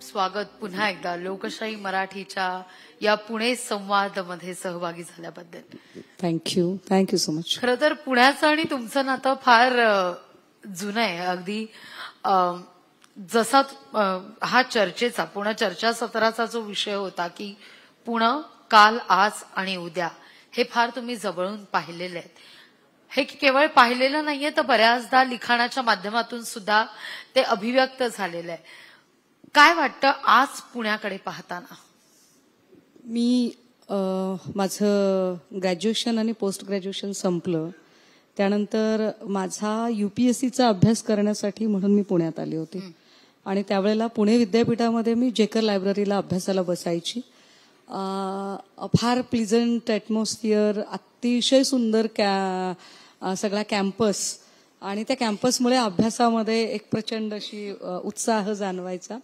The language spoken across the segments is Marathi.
स्वागत पुन्हा एकदा लोकशाही मराठीच्या या पुणे संवादमध्ये सहभागी झाल्याबद्दल. Thank you so much. खरं तर पुण्याचं आणि तुमचं नातं फार जुनं आहे. अगदी जसा हा चर्चेचा पुणे चर्चा सत्राचा जो विषय होता की पुणे काल आज आणि उद्या हे फार तुम्ही जवळून पाहिलेले आहेत. हे केवळ पाहिलेलं नाहीये तर बऱ्याचदा लिखाणाच्या माध्यमातून सुद्धा ते अभिव्यक्त झालेलं आहे. काय वाटतं आज पुण्याकडे पाहताना? मी माझं ग्रॅज्युएशन आणि पोस्ट ग्रॅज्युएशन संपलं त्यानंतर माझा UPSCचा अभ्यास करण्यासाठी म्हणून मी पुण्यात आले होते आणि त्यावेळेला पुणे विद्यापीठामध्ये मी जेकर लायब्ररीला अभ्यासाला बसायची. फार प्लीझंट ॲटमॉस्फिअर, अतिशय सुंदर सगळा कॅम्पस आणि त्या कॅम्पसमुळे अभ्यासामध्ये एक प्रचंड अशी उत्साह जाणवायचा.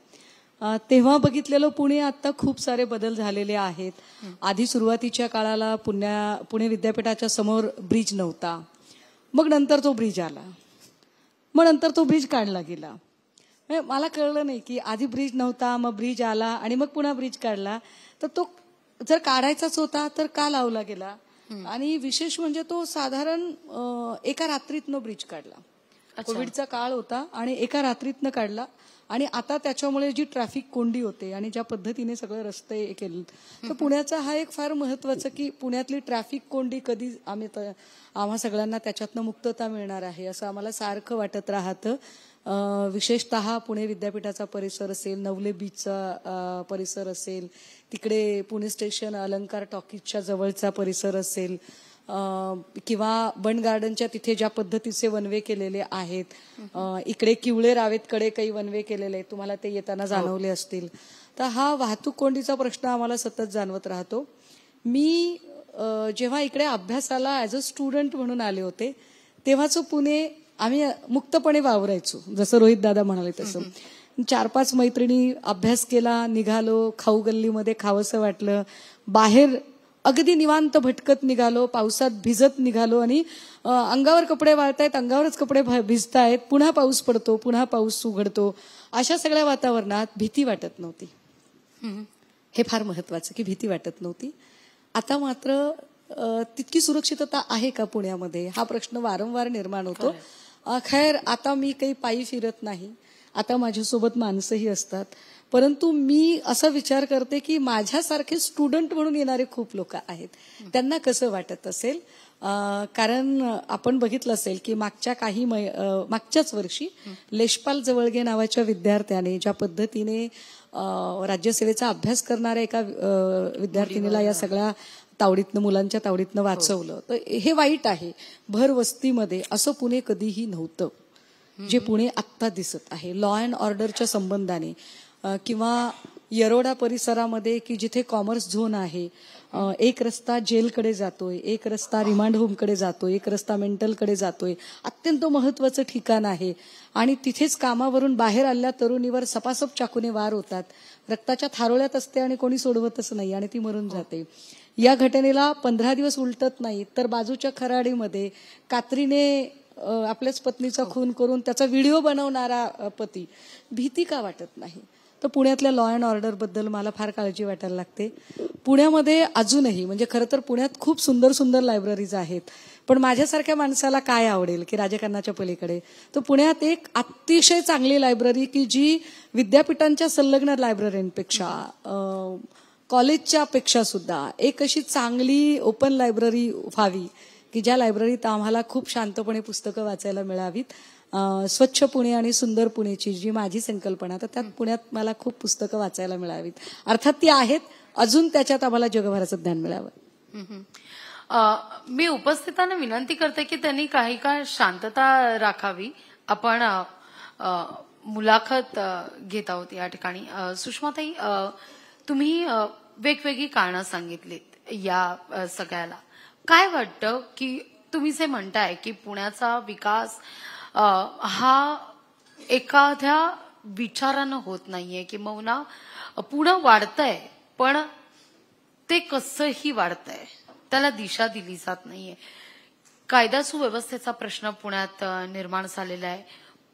तेव्हा बघितलेलं पुणे आता खूप सारे बदल झालेले आहेत. आधी सुरुवातीच्या काळाला पुणे विद्यापीठाच्या समोर ब्रिज नव्हता, मग नंतर तो ब्रिज आला, मग नंतर तो ब्रिज काढला गेला. मला कळलं नाही की आधी ब्रिज नव्हता मग ब्रिज आला आणि मग पुन्हा ब्रिज काढला, तर तो जर काढायचाच होता तर का लावला गेला. आणि विशेष म्हणजे तो साधारण एका रात्रीतनं ब्रिज काढला. कोविडचा काळ होता आणि एका रात्रीतनं काढला आणि आता त्याच्यामुळे जी ट्रॅफिक कोंडी होते आणि ज्या पद्धतीने सगळे रस्ते केले, तर पुण्याचा हा एक फार महत्वाचं की पुण्यातली ट्रॅफिक कोंडी कधी आम्हा सगळ्यांना त्याच्यातनं मुक्तता मिळणार आहे असं आम्हाला सारखं वाटत राहतं. विशेषतः पुणे विद्यापीठाचा परिसर असेल, नवले बीचचा परिसर असेल, तिकडे पुणे स्टेशन अलंकार टॉकीजच्या जवळचा परिसर असेल किंवा बंड गार्डनच्या तिथे ज्या पद्धतीचे वनवे केलेले आहेत, इकडे किवळे रावेतकडे काही वनवे केलेले आहेत, तुम्हाला ते येताना जाणवले असतील. तर हा वाहतूक कोंडीचा प्रश्न आम्हाला सतत जाणवत राहतो. मी जेव्हा इकडे अभ्यासाला ऍज अ स्टुडंट म्हणून आले होते तेव्हाचं पुणे आम्ही मुक्तपणे वावरायचो, जसं रोहित दादा म्हणाले तसं. 4-5 मैत्रिणी अभ्यास केला, निघालो, खाऊ गल्लीमध्ये खावंसं वाटलं, बाहेर अगदी निवांत भटकत निघालो, पावसात भिजत निघालो आणि अंगावर कपडे वाळतायत, अंगावरच कपडे भिजतायत, पुन्हा पाऊस पडतो, पुन्हा पाऊस उघडतो. अशा सगळ्या वातावरणात भीती वाटत नव्हती. हे फार महत्वाचं की भीती वाटत नव्हती. आता मात्र तितकी सुरक्षितता आहे का पुण्यामध्ये हा प्रश्न वारंवार निर्माण होतो. खैर आता मी काही पायी फिरत नाही, आता माझ्यासोबत माणसंही असतात, परंतु मी असा विचार करते की माझ्यासारखे स्टुडंट म्हणून येणारे खूप लोक आहेत, त्यांना कसं वाटत असेल. कारण आपण बघितलं असेल की मागच्याच वर्षी लेशपाल जवळगे नावाच्या विद्यार्थ्याने ज्या पद्धतीने राज्यसेवेचा अभ्यास करणाऱ्या एका विद्यार्थिनीला या सगळ्या तावडीतनं, मुलांच्या तावडीतनं वाचवलं, तर हे वाईट आहे. भर वस्तीमध्ये असं पुणे कधीही नव्हतं जे पुणे आत्ता दिसत आहे. लॉ अँड ऑर्डरच्या संबंधाने किंवा येरोडा परिसरामध्ये की जिथे कॉमर्स झोन आहे, एक रस्ता जेलकडे जातोय, एक रस्ता रिमांड होमकडे जातोय, एक रस्ता मेंटलकडे जातोय, अत्यंत महत्वाचं ठिकाण आहे. आणि तिथेच कामावरून बाहेर आलेल्या तरुणीवर सपासप चाकूने वार होतात, रक्ताच्या थारोळ्यात असते आणि कोणी सोडवतच नाही आणि ती मरून जाते. या घटनेला 15 दिवस उलटत नाही तर बाजूच्या खराडीमध्ये कात्रीने आपल्याच पत्नीचा खून करून त्याचा व्हिडिओ बनवणारा पती. भीती का वाटत नाही? तर पुण्यातल्या लॉ अँड ऑर्डर बद्दल मला फार काळजी वाटायला लागते. पुण्यामध्ये अजूनही म्हणजे खरं तर पुण्यात खूप सुंदर सुंदर लायब्ररीज आहेत, पण माझ्यासारख्या माणसाला काय आवडेल की राजकारणाच्या पलीकडे, तर पुण्यात एक अतिशय चांगली लायब्ररी की जी विद्यापीठांच्या संलग्न लायब्ररींपेक्षा, कॉलेजच्या पेक्षा सुद्धा एक अशी चांगली ओपन लायब्ररी व्हावी की ज्या लायब्ररीत आम्हाला खूप शांतपणे पुस्तकं वाचायला मिळावीत. स्वच्छ पुणे आणि सुंदर पुणेची जी माझी संकल्पना, तर त्यात पुण्यात मला खूप पुस्तकं वाचायला मिळावीत. अर्थात ती आहेत, अजून त्याच्यात आम्हाला जगभराचं ज्ञान मिळावं. मी उपस्थितांना विनंती करते की त्यांनी काही काळ शांतता राखावी. आपण मुलाखत घेत आहोत या ठिकाणी. सुषमाताई, तुम्ही वेगवेगळी कारणं सांगितलीत या सगळ्याला. काय वाटतं की तुम्ही जे म्हणताय की पुण्याचा विकास हा एखाद्या विचारानं होत नाहीये किंवा पुणं वाढतंय पण ते कसंही वाढतंय, त्याला दिशा दिली जात नाहीये. कायदा सुव्यवस्थेचा प्रश्न पुण्यात निर्माण झालेला आहे,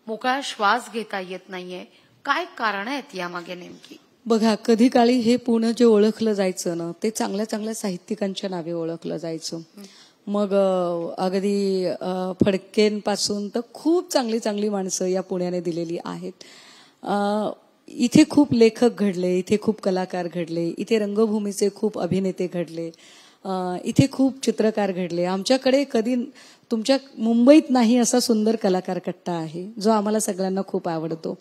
मोकळा श्वास घेता येत नाहीये, काय कारण आहेत यामागे नेमकी? बघा, कधी काळी हे पुणे जे ओळखलं जायचं ना, ते चांगल्या चांगल्या साहित्यिकांच्या नावे ओळखलं जायचं. मग अगदी फडकेंपासून तर खूप चांगली चांगली माणसं या पुण्याने दिलेली आहेत. इथे खूप लेखक घडले, इथे खूप कलाकार घडले, इथे रंगभूमीचे खूप अभिनेते घडले, इथे खूप चित्रकार घडले. आमच्याकडे कधी तुमच्या मुंबईत नाही असा सुंदर कलाकार कट्टा आहे, जो आम्हाला सगळ्यांना खूप आवडतो.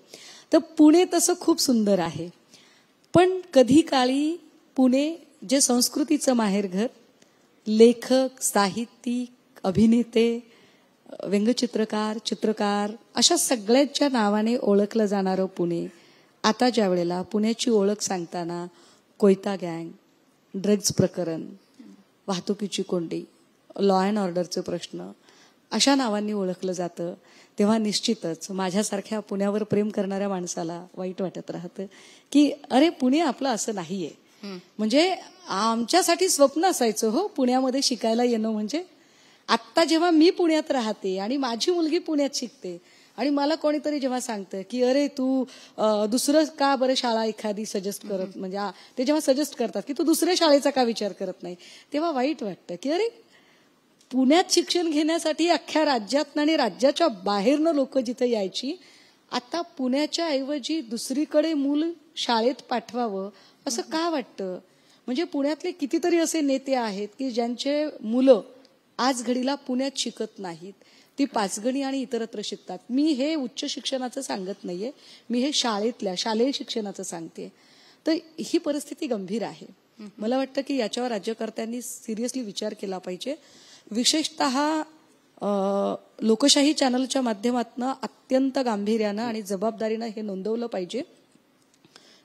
तर पुणे तसं खूप सुंदर आहे. पण कधी काळी पुणे जे संस्कृतीचं माहेरघर, लेखक, साहित्यिक, अभिनेते, व्यंगचित्रकार, चित्रकार अशा सगळ्यांच्या नावाने ओळखलं जाणारं पुणे, आता ज्या वेळेला पुण्याची ओळख सांगताना कोयता गँग, ड्रग्ज प्रकरण, वाहतुकीची कोंडी, लॉ अँड ऑर्डरचे प्रश्न अशा नावांनी ओळखलं जातं, तेव्हा निश्चितच माझ्यासारख्या पुण्यावर प्रेम करणाऱ्या माणसाला वाईट वाटत राहतं की अरे पुणे आपलं असं नाहीये. म्हणजे आमच्यासाठी स्वप्न असायचं हो पुण्यामध्ये शिकायला येणं. म्हणजे आत्ता जेव्हा मी पुण्यात राहते आणि माझी मुलगी पुण्यात शिकते आणि मला कोणीतरी जेव्हा सांगतं की अरे तू दुसरं का बरं शाळा एखादी सजेस्ट करत, म्हणजे ते जेव्हा सजेस्ट करतात की तू दुसऱ्या शाळेचा का विचार करत नाही, तेव्हा वाईट वाटतं की अरे पुण्यात शिक्षण घेण्यासाठी अख्ख्या राज्यात आणि राज्याच्या बाहेरनं लोक जिथे यायची, आता पुण्याच्या ऐवजी दुसरीकडे मूल शाळेत पाठवावं असं का वाटतं? म्हणजे पुण्यातले कितीतरी असे नेते आहेत की ज्यांचे मुलं आज घडीला पुण्यात शिकत नाहीत, ती पाचगणी आणि इतरत्र शिकतात. मी हे उच्च शिक्षणाचं सांगत नाहीये, मी हे शालेय शिक्षणाचं सांगते. तर ही परिस्थिती गंभीर आहे. मला वाटतं की याच्यावर राज्यकर्त्यांनी सिरियसली विचार केला पाहिजे. विशेषतः लोकशाही चॅनलच्या माध्यमातून अत्यंत गांभीर्यानं आणि जबाबदारीनं हे नोंदवलं पाहिजे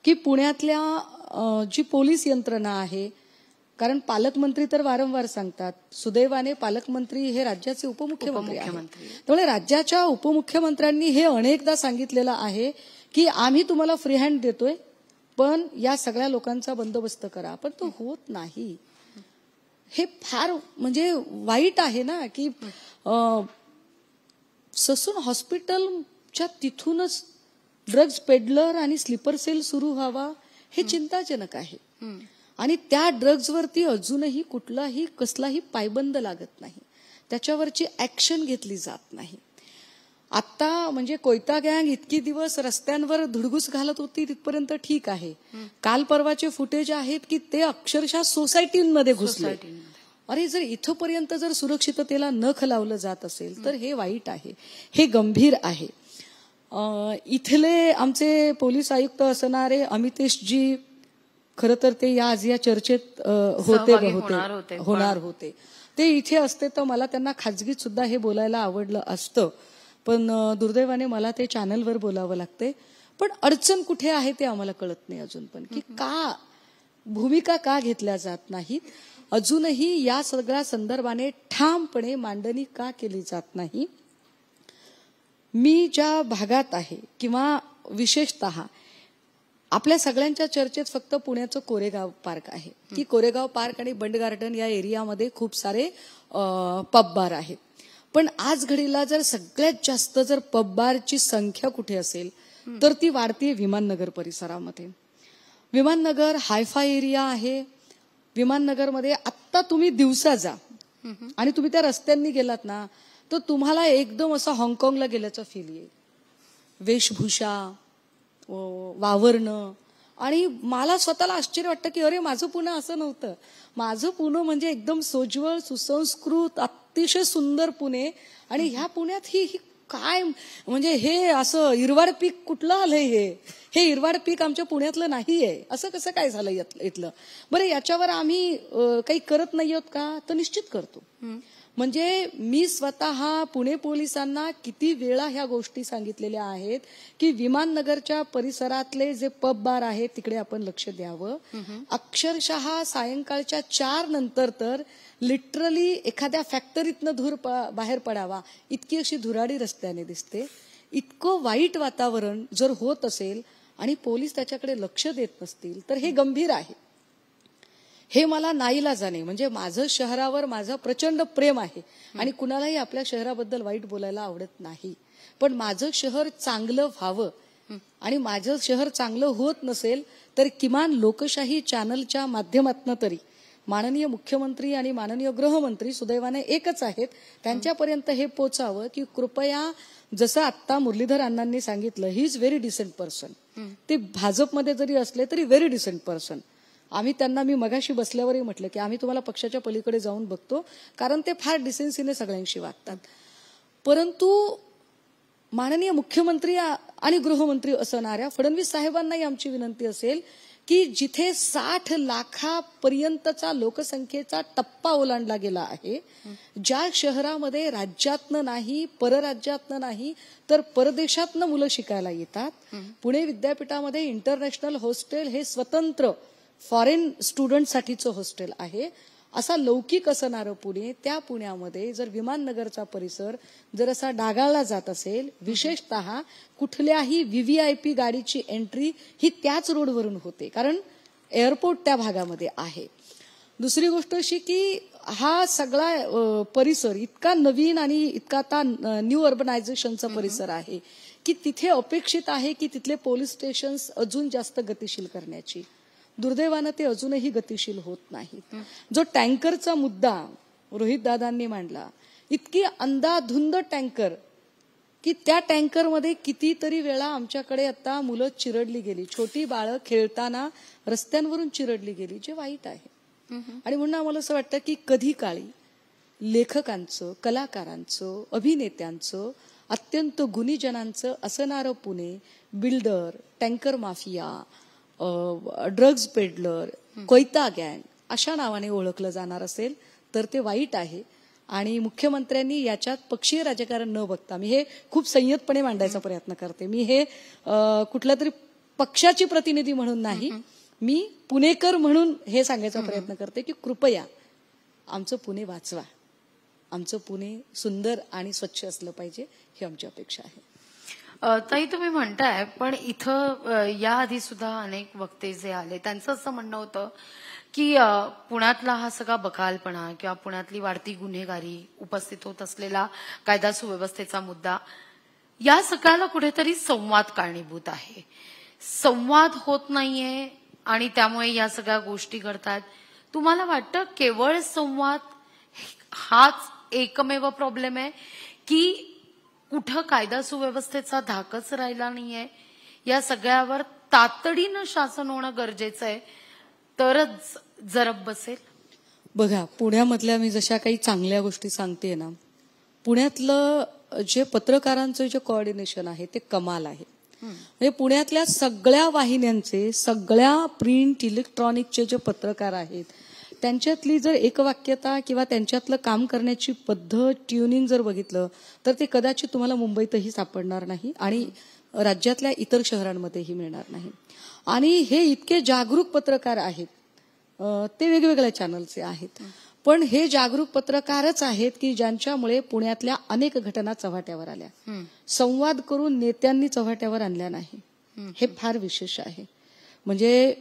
की पुण्यातल्या जी पोलीस यंत्रणा आहे, कारण पालकमंत्री तर वारंवार सांगतात, सुदैवाने पालकमंत्री हे राज्याचे उपमुख्यमंत्री आहेत. त्यामुळे राज्याच्या उपमुख्यमंत्र्यांनी हे अनेकदा सांगितलेलं आहे की आम्ही तुम्हाला फ्री हँड देतोय, पण या सगळ्या लोकांचा बंदोबस्त करा. पण तो होत नाही. हे फार म्हणजे वाईट आहे ना की ससून हॉस्पिटलच्या तिथूनच ड्रग्ज पेडलर आणि स्लीपर सेल सुरू व्हावा हे चिंताजनक आहे. आणि त्या ड्रग्जवरती अजूनही कसलाही पायबंद लागत नाही, त्याच्यावरची ऍक्शन घेतली जात नाही. आता म्हणजे कोयता गँग इतकी दिवस रस्त्यांवर धुडगूस घालत होती तिथपर्यंत ठीक आहे. काल परवाचे फुटेज आहेत की ते अक्षरशः सोसायटीमध्ये घुसले. अरे जर इथपर्यंत जर सुरक्षिततेला नख लावलं जात असेल तर हे वाईट आहे, हे गंभीर आहे. इथले आमचे पोलीस आयुक्त असणारे अमितेशजी, खरं तर ते आज या चर्चेत होणार होते. ते इथे असते तर मला त्यांना खाजगीत सुद्धा हे बोलायला आवडलं असतं, पण दुर्दैवाने मला ते चॅनलवर बोलावं लागते. पण अडचण कुठे आहे ते आम्हाला कळत नाही अजून पण, की का भूमिका का घेतल्या जात नाहीत, अजूनही या सगळ्या संदर्भाने ठामपणे मांडणी का केली जात नाही. मी ज्या भागात आहे किंवा विशेषतः आपल्या सगळ्यांच्या चर्चेत फक्त पुण्याचं कोरेगाव पार्क आहे की कोरेगाव पार्क आणि बंड गार्डन या एरियामध्ये खूप सारे पब बार आहेत. पण आज घडीला जर सगळ्यात जास्त जर पब बारची संख्या कुठे असेल तर ती वाढते विमाननगर परिसरामध्ये. विमाननगर हायफाय एरिया आहे. विमाननगरमध्ये आत्ता तुम्ही दिवसा जा आणि तुम्ही त्या रस्त्यांनी गेलात ना तर तुम्हाला एकदम असं हाँगकाँगला गेल्याचा फील येईल. वेशभूषा, वावरणं, आणि मला स्वतःला आश्चर्य वाटतं की अरे माझं पुणे असं नव्हतं. माझं पुणे म्हणजे एकदम सोज्वळ, सुसंस्कृत, अतिशय सुंदर पुणे. आणि ह्या पुण्यात ही काय म्हणजे हे असं हिरवाड पीक कुठलं आलंय? हे हिरवाड पीक आमच्या पुण्यातलं नाहीये. असं कसं काय झालं इथलं? बरं, याच्यावर आम्ही काही करत नाही आहोत का? तर निश्चित करतो. म्हणजे मी स्वतः पुणे पोलिसांना किती वेळा ह्या गोष्टी सांगितलेल्या आहेत की विमाननगरच्या परिसरातले जे पब बार आहेत तिकडे आपण लक्ष द्यावं. अक्षरशः सायंकाळच्या 4 नंतर तर लिटरली एखाद्या फॅक्टरीतनं धूर बाहेर पडावा इतकी अशी धुराडी रस्त्याने दिसते. इतकं वाईट वातावरण जर होत असेल आणि पोलीस त्याच्याकडे लक्ष देत नसतील तर हे गंभीर आहे. हे मला नाईलाजाने, म्हणजे माझं शहरावर माझं प्रचंड प्रेम आहे आणि कुणालाही आपल्या शहराबद्दल वाईट बोलायला आवडत नाही, पण माझं शहर चांगलं व्हावं आणि माझं शहर चांगलं होत नसेल तर किमान लोकशाही चॅनलच्या माध्यमातून तरी माननीय मुख्यमंत्री आणि माननीय गृहमंत्री सुदैवाने एकच आहेत, त्यांच्यापर्यंत हे पोचावं की कृपया, जसं आत्ता मुरलीधर अण्णांनी सांगितलं, he is very decent person. ते भाजपमध्ये जरी असले तरी व्हेरी डिसेंट पर्सन. आम्ही त्यांना, मी मगाशी बसल्यावरही म्हटलं की आम्ही तुम्हाला पक्षाच्या पलीकडे जाऊन बघतो, कारण ते फार डिसेन्सीने सगळ्यांशी वागतात. परंतु माननीय मुख्यमंत्री आणि गृहमंत्री असणाऱ्या फडणवीस साहेबांनाही आमची विनंती असेल की जिथे 60 लाखापर्यंतचा लोकसंख्येचा टप्पा ओलांडला गेला आहे, ज्या शहरामध्ये राज्यातनं नाही, परराज्यातनं नाही तर परदेशातनं मुलं शिकायला येतात, पुणे विद्यापीठामध्ये इंटरनॅशनल हॉस्टेल हे स्वतंत्र फॉरेन स्टुडंटसाठीचं हॉस्टेल आहे. असा लौकिक असणारं पुणे, त्या पुण्यामध्ये जर विमाननगरचा परिसर जर असा डागाळला जात असेल, विशेषतः कुठल्याही व्हीव्हीआयपी गाडीची एंट्री ही त्याच रोडवरून होते, कारण एअरपोर्ट त्या भागामध्ये आहे. दुसरी गोष्ट अशी की हा सगळा परिसर इतका नवीन आणि इतका आता न्यू अर्बनायझेशनचा परिसर आहे की तिथे अपेक्षित आहे की तिथले पोलीस स्टेशन्स अजून जास्त गतिशील करण्याची. दुर्दैवानं ते अजूनही गतिशील होत नाहीत. जो टँकरचा मुद्दा रोहित दादांनी मांडला, इतकी अंधाधुंद टँकर की त्या टँकरमध्ये कितीतरी वेळा आमच्याकडे आता मुलं चिरडली गेली, छोटी बाळं खेळताना रस्त्यांवरून चिरडली गेली, जे वाईट आहे. आणि म्हणून आम्हाला असं वाटतं की कधी काळी लेखकांचं, कलाकारांचं, अभिनेत्यांचं, अत्यंत गुणीजनांचं असणारं Pune builder, tanker mafia, drugs peddler, कोयता गँग अशा नावाने ओळखलं जाणार असेल तर ते वाईट आहे. आणि मुख्यमंत्र्यांनी याच्यात पक्षीय राजकारण न बघता, मी हे खूप संयतपणे मांडायचा प्रयत्न करते, मी हे कुठल्या तरी पक्षाची प्रतिनिधी म्हणून नाही, मी पुणेकर म्हणून हे सांगायचा प्रयत्न करते की कृपया आमचं पुणे वाचवा, आमचं पुणे सुंदर आणि स्वच्छ असलं पाहिजे, ही आमची अपेक्षा आहे. ताई, तुम्ही म्हणताय, पण इथं याआधी सुद्धा अनेक वक्ते जे आले त्यांचं असं म्हणणं होतं की पुण्यातला हा सगळा बकालपणा किंवा पुण्यातली वाढती गुन्हेगारी, उपस्थित होत असलेला कायदा सुव्यवस्थेचा मुद्दा, या सगळ्याला कुठेतरी संवाद कारणीभूत आहे. संवाद होत नाहीये आणि त्यामुळे या सगळ्या गोष्टी घडतात. तुम्हाला वाटतं केवळ संवाद हाच एकमेव प्रॉब्लेम आहे की कुठं कायदा सुव्यवस्थेचा धाकच राहिला नाहीये? या सगळ्यावर तातडीनं शासन होणं गरजेचं आहे, तरच जरब बसेल. बघा, पुण्यामधल्या मी जशा काही चांगल्या गोष्टी सांगते ना, पुण्यातलं जे पत्रकारांचं जे कोऑर्डिनेशन आहे ते कमाल आहे. म्हणजे पुण्यातल्या सगळ्या वाहिन्यांचे, सगळ्या प्रिंट इलेक्ट्रॉनिकचे जे पत्रकार आहेत त्यांच्यातली जर एकवाक्यता किंवा त्यांच्यातलं काम करण्याची पद्धत, ट्युनिंग जर बघितलं तर ते कदाचित तुम्हाला मुंबईतही सापडणार नाही आणि राज्यातल्या इतर शहरांमध्येही मिळणार नाही. आणि हे इतके जागरूक पत्रकार आहेत, ते वेगवेगळ्या चॅनलचे आहेत, पण हे जागरूक पत्रकारच आहेत की ज्यांच्यामुळे पुण्यातल्या अनेक घटना चव्हाट्यावर आल्या. संवाद करून नेत्यांनी चव्हाट्यावर आणल्या नाही, हे फार विशेष आहे. म्हणजे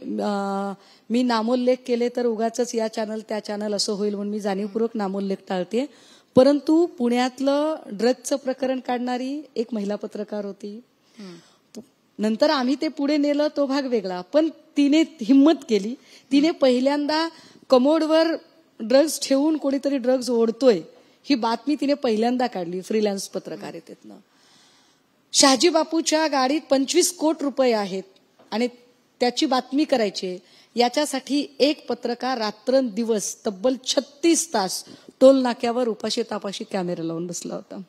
मी नामोल्लेख केले तर उगाच या चॅनल त्या चॅनल असं होईल म्हणून मी जाणीवपूर्वक नामोल्लेख टाळते. परंतु पुण्यातलं ड्रग्जचं प्रकरण काढणारी एक महिला पत्रकार होती. नंतर आम्ही ते पुढे नेलं, तो भाग वेगळा, पण तिने हिंमत केली. तिने पहिल्यांदा कमोडवर ड्रग्ज ठेवून कोणीतरी ड्रग्ज ओढतोय ही बातमी तिने पहिल्यांदा काढली फ्रीलान्स पत्रकारितेतनं. शहाजी बापूच्या गाडीत 25 कोटी रुपये आहेत आणि त्याची बातमी करायची, याच्यासाठी एक पत्रकार रात्रंदिवस तब्बल 36 तास टोल नाक्यावर उपाशी तापाशी कॅमेरा लावून बसला होता.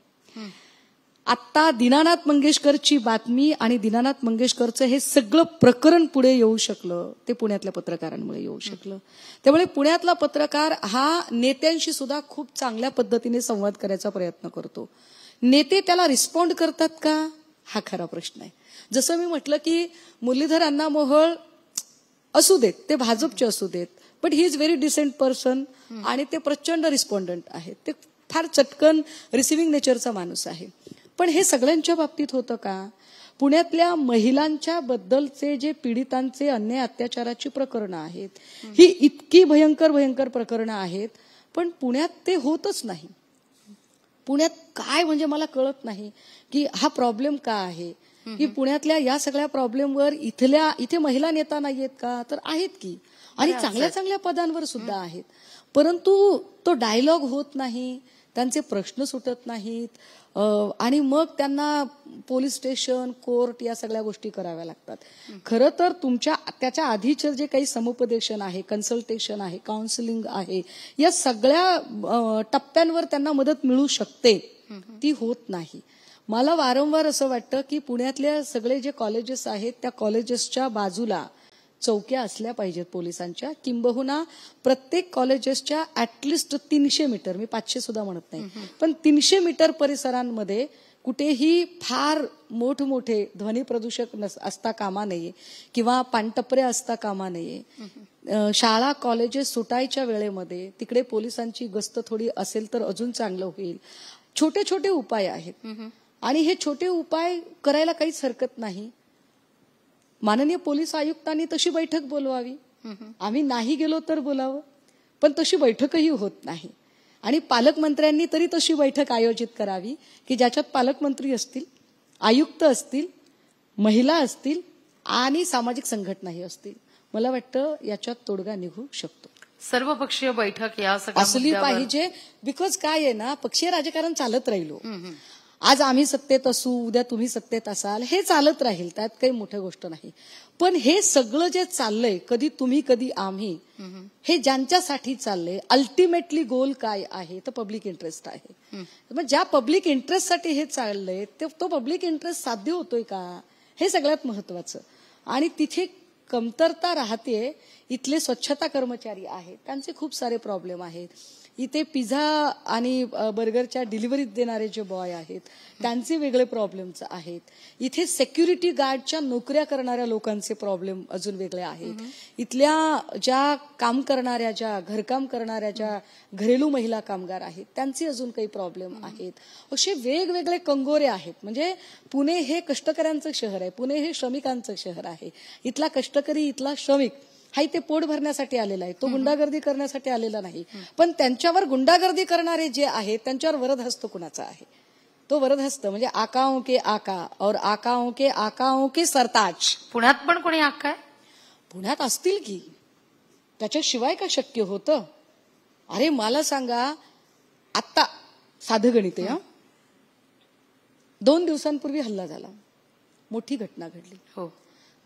आता दीनानाथ मंगेशकरची बातमी आणि दीनानाथ मंगेशकरचं हे सगळं प्रकरण पुढे येऊ शकलं ते पुण्यातल्या पत्रकारांमुळे येऊ शकलं. त्यामुळे पुण्यातला पत्रकार हा नेत्यांशी सुद्धा खूप चांगल्या पद्धतीने संवाद करायचा प्रयत्न करतो. नेते त्याला रिस्पॉन्ड करतात का, हा खरा प्रश्न आहे. जसं मी म्हटलं की मुरलीधर अण्णा मोहोळ असू देत, ते भाजपचे असू देत, but he is very decent person आणि ते प्रचंड रिस्पॉन्डंट आहेत, ते फार चटकन रिसिव्हिंग नेचरचा माणूस आहे. पण हे सगळ्यांच्या बाबतीत होतं का? पुण्यातल्या महिलांच्या बद्दलचे जे पीडितांचे अन्याय अत्याचाराची प्रकरणं आहेत, ही इतकी भयंकर भयंकर प्रकरणं आहेत, पण पुण्यात ते होतच नाही. पुण्यात काय म्हणजे मला कळत नाही की हा प्रॉब्लेम का आहे. की पुण्यातल्या या सगळ्या प्रॉब्लेमवर इथे महिला नेता नाहीयेत का? तर आहेत की, आणि चांगल्या चांगल्या पदांवर सुद्धा आहेत. परंतु तो डायलॉग होत नाही, त्यांचे प्रश्न सुटत नाहीत, आणि मग त्यांना पोलीस स्टेशन, कोर्ट या सगळ्या गोष्टी कराव्या लागतात. खरं तर त्याच्या आधीचं जे काही समुपदेशन आहे, कन्सल्टेशन आहे, काउन्सिलिंग आहे, या सगळ्या टप्प्यांवर त्यांना मदत मिळू शकते, ती होत नाही. मला वारंवार असं वाटतं की पुण्यातल्या सगळे जे कॉलेजेस आहेत त्या कॉलेजेसच्या बाजूला चौक्या असल्या पाहिजेत पोलिसांच्या, किंबहुना प्रत्येक कॉलेजेसच्या ऍटलिस्ट 300 मीटर, मी 500 सुद्धा म्हणत नाही, पण 300 मीटर परिसरांमध्ये कुठेही फार मोठमोठे ध्वनी प्रदूषक असता कामा नये किंवा पानटपऱ्या असता कामा नये. शाळा कॉलेजेस सुटायच्या वेळेमध्ये तिकडे पोलिसांची गस्त थोडी असेल तर अजून चांगलं होईल. छोटे छोटे उपाय आहेत, आणि हे छोटे उपाय करायला काहीच हरकत नाही. माननीय पोलीस आयुक्तांनी तशी बैठक बोलवावी, आम्ही नाही गेलो तर बोलावं, पण तशी बैठकही होत नाही. आणि पालकमंत्र्यांनी तरी तशी बैठक आयोजित करावी की ज्याच्यात पालकमंत्री असतील, आयुक्त असतील, महिला असतील आणि सामाजिक संघटनाही असतील. मला वाटतं याच्यात तोडगा निघू शकतो. सर्वपक्षीय बैठक या सगळ्या असली मुद्द्यावर पाहिजे. बिकॉज काय आहे ना, पक्षीय राजकारण चालत राहिलो, आज आम्ही सत्तेत असू, उद्या तुम्ही सत्तेत असाल, हे चालत राहील, त्यात काही मोठी गोष्ट नाही. पण हे सगळं जे चाललंय, कधी तुम्ही कधी आम्ही, हे ज्यांच्यासाठी चाललंय, अल्टिमेटली गोल काय आहे तर पब्लिक इंटरेस्ट आहे. मग ज्या पब्लिक इंटरेस्टसाठी हे चाललंय तो पब्लिक इंटरेस्ट साध्य होतोय का, हे सगळ्यात महत्वाचं. आणि तिथे कमतरता राहते. इथले स्वच्छता कर्मचारी आहेत, त्यांचे खूप सारे प्रॉब्लेम आहेत. इथे पिझ्झा आणि बर्गरच्या डिलिव्हरी देणारे जे बॉय आहेत त्यांचे वेगळे प्रॉब्लेम्स आहेत. इथे सेक्युरिटी गार्डच्या नोकऱ्या करणाऱ्या लोकांचे प्रॉब्लेम अजून वेगळे आहेत. इथल्या ज्या काम करणाऱ्या, ज्या घरकाम करणाऱ्या, ज्या घरेलू महिला कामगार आहेत त्यांचे अजून काही प्रॉब्लेम आहेत. असे वेगवेगळे कंगोरे आहेत. म्हणजे पुणे हे कष्टकऱ्यांचं शहर आहे, पुणे हे श्रमिकांचं शहर आहे. इथला कष्टकरी, इथला श्रमिक हा इथे पोट भरण्यासाठी आलेला आहे, तो गुंडागर्दी करण्यासाठी आलेला नाही. पण त्यांच्यावर गुंडागर्दी करणारे जे आहेत त्यांच्यावर वरदहस्त कुणाचा आहे? तो वरदहस्त म्हणजे आकाओं के आका और आकाओं के सरताज. पुण्यात पण कोणी आका आहे? पुण्यात असतील की, त्याच्याशिवाय का शक्य होतं? अरे मला सांगा, आत्ता साधं गणित आहे, 2 दिवसांपूर्वी हल्ला झाला, मोठी घटना घडली. हो,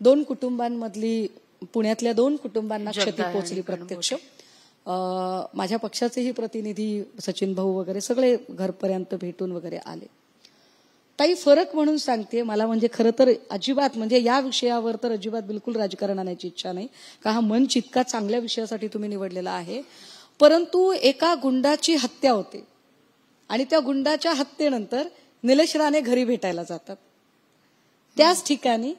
2 कुटुंबांमधली, पुण्यातल्या 2 कुटुंबांना क्षती पोहोचली प्रत्यक्ष. माझ्या पक्षाचेही प्रतिनिधी सचिन भाऊ वगैरे सगळे घरपर्यंत भेटून वगैरे आले. काही फरक म्हणून सांगते मला, म्हणजे खरं तर अजिबात, म्हणजे या विषयावर तर अजिबात बिलकुल राजकारण आणायची इच्छा नाही, का हा मंच इतका चांगल्या विषयासाठी तुम्ही निवडलेला आहे. परंतु एका गुंडाची हत्या होते आणि त्या गुंडाच्या हत्येनंतर निलेश राणे घरी भेटायला जातात. त्याच ठिकाणी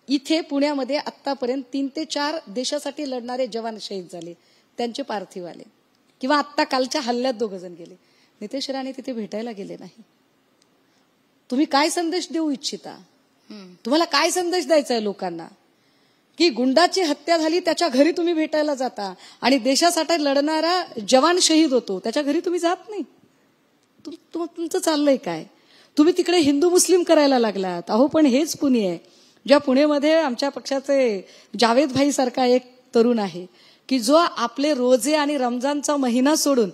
इथे पुण्यामध्ये आतापर्यंत 3 ते 4 देशासाठी लढणारे जवान शहीद झाले, त्यांचे पार्थिव आले. किंवा आत्ता कालच्या हल्ल्यात 2 जण गेले. नितेश राणे तिथे भेटायला गेले नाही. तुम्ही काय संदेश देऊ इच्छिता? तुम्हाला काय संदेश द्यायचा आहे लोकांना? की गुंडाची हत्या झाली त्याच्या घरी तुम्ही भेटायला जाता आणि देशासाठी लढणारा जवान शहीद होतो त्याच्या घरी तुम्ही जात नाही. तुमचं चाललंय काय? तुम्ही तिकडे हिंदू मुस्लिम करायला लागलात. अहो पण हेच पुणे आहे. ज्या पुणेमध्ये आमच्या पक्षाचे जावेद भाई सारखा एक तरुण आहे की जो आपले रोजे आणि रमजानचा महिना सोडून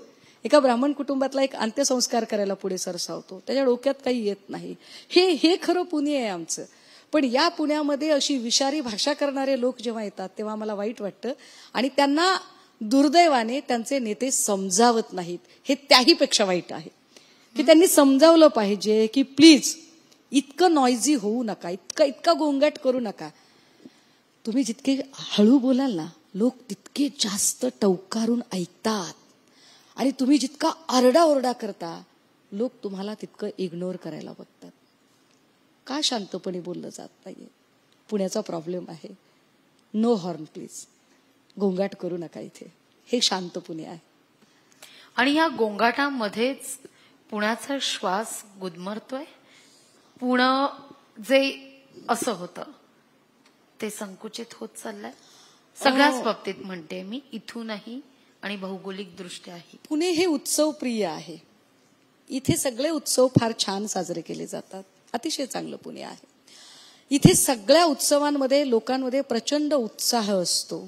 एका ब्राह्मण कुटुंबातला एक अंत्यसंस्कार करायला पुढे सरसावतो. त्याच्या डोक्यात काही येत नाही. हे खरं पुणे आहे आमचं. पण या पुण्यामध्ये अशी विषारी भाषा करणारे लोक जेव्हा येतात तेव्हा मला वाईट वाटतं. आणि त्यांना दुर्दैवाने त्यांचे नेते समजावत नाहीत. हे त्याहीपेक्षा वाईट आहे की त्यांनी समजावलं पाहिजे की प्लीज इतकं नॉइझी होऊ नका, इतका गोंगाट करू नका. तुम्ही जितके हळू बोलाल ना, लोक तितके जास्त टवकारून ऐकतात. आणि तुम्ही जितका आरडाओरडा करता, लोक तुम्हाला तितकं इग्नोर करायला बघतात. का शांतपणे बोललं जात नाहीये? पुण्याचा प्रॉब्लेम आहे. No horn please. गोंगाट करू नका इथे. हे शांत पुणे आहे. आणि या गोंगाटामध्येच पुण्याचा श्वास गुदमरतोय. पुणे जे असं होतं ते संकुचित होत चाललंय सगळ्याच बाबतीत, म्हणते मी, इथूनही आणि भौगोलिक दृष्ट्याही. पुणे हे उत्सव प्रिय आहे. इथे सगळे उत्सव फार छान साजरे केले जातात. अतिशय चांगलं पुणे आहे. इथे सगळ्या उत्सवांमध्ये लोकांमध्ये प्रचंड उत्साह असतो,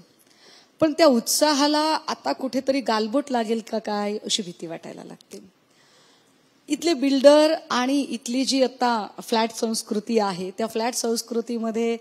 पण त्या उत्साहाला आता कुठेतरी गालबोट लागेल का काय अशी भीती वाटायला लागते. इथले बिल्डर आणि इथली जी आता फ्लॅट संस्कृती आहे, त्या फ्लॅट संस्कृतीमध्ये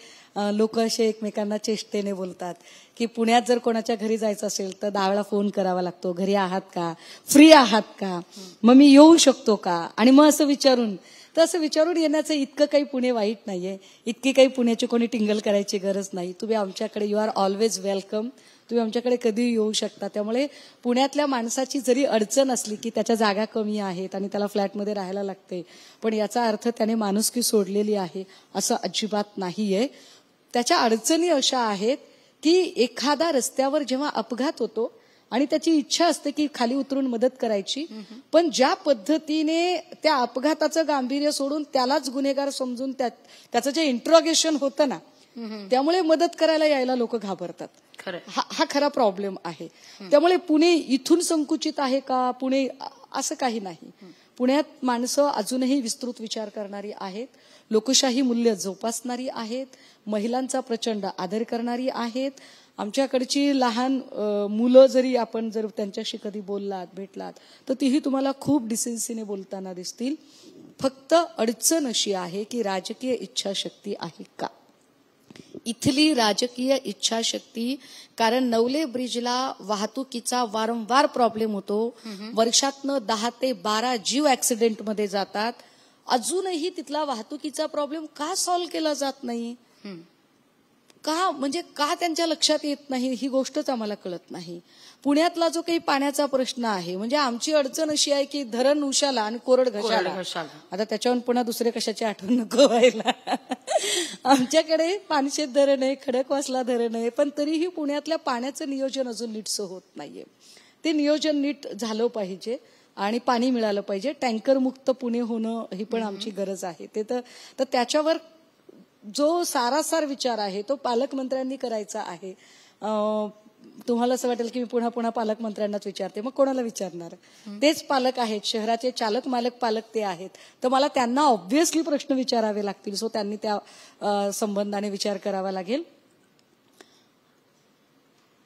लोक असे एकमेकांना चेष्टेने बोलतात की पुण्यात जर कोणाच्या घरी जायचं असेल तर 10 वेळा फोन करावा लागतो, घरी आहात का, फ्री आहात का, मग मी येऊ शकतो का, आणि मग असं विचारून येण्याचं इतकं काही पुणे वाईट नाहीये, इतकी काही पुण्याची कोणी टिंगल करायची गरज नाही. तुम्ही आमच्याकडे, यू आर ऑलवेज वेलकम, तुम्ही आमच्याकडे कधी येऊ शकता. त्यामुळे पुण्यातल्या माणसाची जरी अडचण असली की त्याच्या जागा कमी आहेत आणि त्याला फ्लॅटमध्ये राहायला लागते, पण याचा अर्थ त्याने माणुसकी सोडलेली आहे असं अजिबात नाहीये. त्याच्या अडचणी अशा आहेत की एखादा रस्त्यावर जेव्हा अपघात होतो आणि त्याची इच्छा असते की खाली उतरून मदत करायची, पण ज्या पद्धतीने त्या अपघाताचं गांभीर्य सोडून त्यालाच गुन्हेगार समजून त्याचं जे इंट्रोगेशन होतं ना, त्यामुळे मदत करायला यायला लोक घाबरतात. हा खरा प्रॉब्लेम आहे. त्यामुळे पुणे इथून संकुचित आहे का, पुणे असं काही नाही. पुण्यात माणसं अजूनही विस्तृत विचार करणारी आहेत, लोकशाही मूल्य जोपासणारी आहेत, महिलांचा प्रचंड आदर करणारी आहेत. आमच्याकडची लहान मुलं जरी आपण जर त्यांच्याशी कधी बोललात, भेटलात, तर तीही तुम्हाला खूप डिसेन्सीने बोलताना दिसतील. फक्त अडचण अशी आहे की राजकीय इच्छाशक्ती आहे का. इथली राजकीय इच्छाशक्ती, कारण नवले ब्रिजला वाहतुकीचा वारंवार प्रॉब्लेम होतो, वर्षातनं 10 ते 12 जीव ऍक्सिडेंटमध्ये जातात. अजूनही तिथला वाहतुकीचा प्रॉब्लेम का सॉल्व्ह केला जात नाही, का, म्हणजे का त्यांच्या लक्षात येत नाही, ही गोष्टच आम्हाला कळत नाही. पुण्यातला जो काही पाण्याचा प्रश्न आहे, म्हणजे आमची अडचण अशी आहे की धरण उशाला आणि कोरड घशाला. आता त्याच्यावर पुन्हा दुसरे कशाची आठवण नको व्हायला. आमच्याकडे पानशेत धरण आहे, खडकवासला धरण आहे, पण तरीही पुण्यातल्या पाण्याचं नियोजन अजून नीटसं होत नाहीये. ते नियोजन नीट झालं पाहिजे आणि पाणी मिळालं पाहिजे. टँकर मुक्त पुणे होणं ही पण आमची गरज आहे. ते तर त्याच्यावर जो सारासार विचार आहे तो पालकमंत्र्यांनी करायचा आहे. तुम्हाला असं वाटेल की मी पुन्हा पुन्हा पालकमंत्र्यांनाच विचारते, मग कोणाला विचारणार, तेच पालक आहेत, शहराचे चालक मालक पालक ते आहेत, तर मला त्यांना ऑब्व्हियसली प्रश्न विचारावे लागतील. सो त्यांनी त्या संबंधाने विचार करावा लागेल.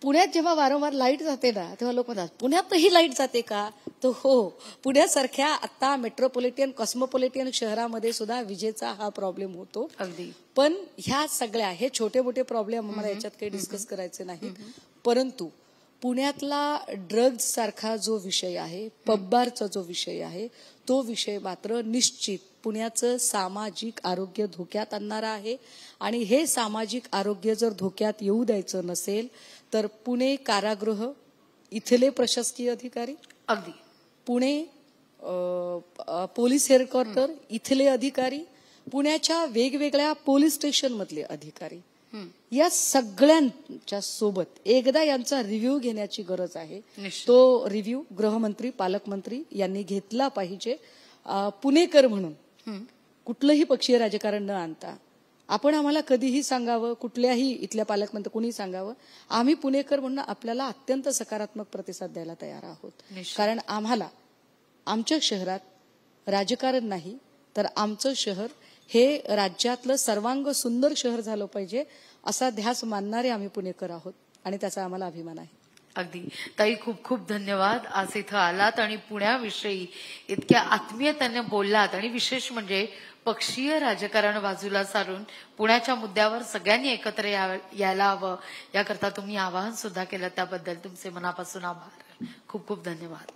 पुण्यात जेव्हा वारंवार लाईट जाते ना, तेव्हा लोक म्हणतात पुण्यातही लाईट जाते का, तर हो, पुण्यासारख्या आता मेट्रोपॉलिटन कॉस्मोपॉलिटन शहरामध्ये सुद्धा विजेचा हा प्रॉब्लेम होतो. अगदी. पण ह्या सगळ्या, हे छोटे मोठे प्रॉब्लेम आम्हाला याच्यात काही डिस्कस करायचे नाही, परंतु पुण्यातला ड्रग्ज सारखा जो विषय आहे, पबबारचा जो विषय आहे, तो विषय मात्र निश्चित पुण्याचं सामाजिक आरोग्य धोक्यात आणणारा आहे. आणि हे सामाजिक आरोग्य जर धोक्यात येऊ द्यायचं नसेल तर पुणे कारागृह, इथले प्रशासकीय अधिकारी, अगदी पुणे पोलीस हेडक्वार्टर, इथले अधिकारी, पुण्याच्या वेगवेगळ्या पोलीस स्टेशन मधले अधिकारी, या सगळ्यांच्या सोबत एकदा यांचा रिव्ह्यू घेण्याची गरज आहे. तो रिव्ह्यू गृहमंत्री, पालकमंत्री यांनी घेतला पाहिजे. पुणेकर म्हणून कुठलंही पक्षीय राजकारण न आणता आपण आम्हाला कधीही सांगावं, कुठल्याही इथल्या पालकमंत्री कोणी सांगावं, आम्ही पुणेकर म्हणून आपल्याला अत्यंत सकारात्मक प्रतिसाद द्यायला तयार आहोत. कारण आम्हाला आमच्या शहरात राजकारण नाही तर आमचं शहर हे राज्यातलं सर्वांग सुंदर शहर झालं पाहिजे असा ध्यास मानणारे आम्ही पुणेकर आहोत आणि त्याचा आम्हाला अभिमान आहे. अगदी ताई, खूप खूप धन्यवाद. आज इथं आलात आणि पुण्याविषयी इतक्या आत्मीयतेने बोललात आणि विशेष म्हणजे पक्षीय राजकारण बाजूला सारून पुण्याच्या मुद्द्यावर सगळ्यांनी एकत्र यायला हवं याकरता तुम्ही आवाहन सुद्धा केलं, त्याबद्दल तुमचे मनापासून आभार. खूप खूप धन्यवाद.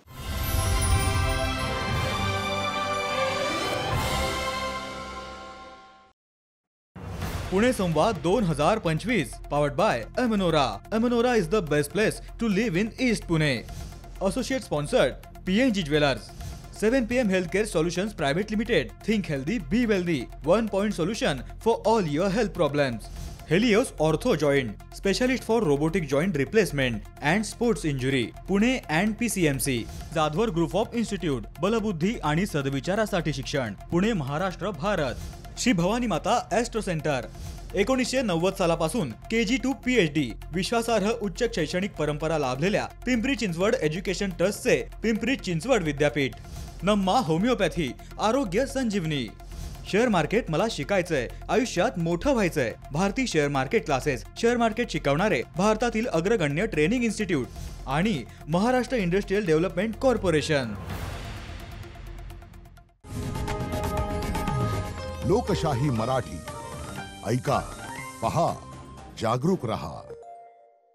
पुणे संवाद 2025 powered by Emanora. Emanora is the best place to live in East Pune. Associate sponsored PNG Jewelers. 7 PM Healthcare Solutions Private Limited. Think healthy, be wealthy. 1 point solution for all your health problems. Helios Ortho Joint, specialist for robotic joint replacement and sports injury. Pune and PCMC. Jadhavar group of institute. बलबुद्धी आणि सद्विचारासाठी शिक्षण. पुणे, महाराष्ट्र, भारत. श्री भवानी माता एस्ट्रो सेंटर. 1990 सालापासून KG to PhD विश्वासार्ह उच्च शैक्षणिक परंपरा लाभलेल्या पिंपरी चिंचवड एज्युकेशन ट्रस्टचे पिंपरी चिंचवड विद्यापीठ. नम्मा होमिओपॅथी, आरोग्य संजीवनी. शेअर मार्केट मला शिकायचंय, आयुष्यात मोठं व्हायचंय. Bharati share market classes, share market शिकवणारे भारतातील अग्रगण्य ट्रेनिंग इन्स्टिट्यूट आणि महाराष्ट्र इंडस्ट्रियल डेव्हलपमेंट कॉर्पोरेशन. लोकशाही मराठी ऐका, पहा, जागरूक रहा.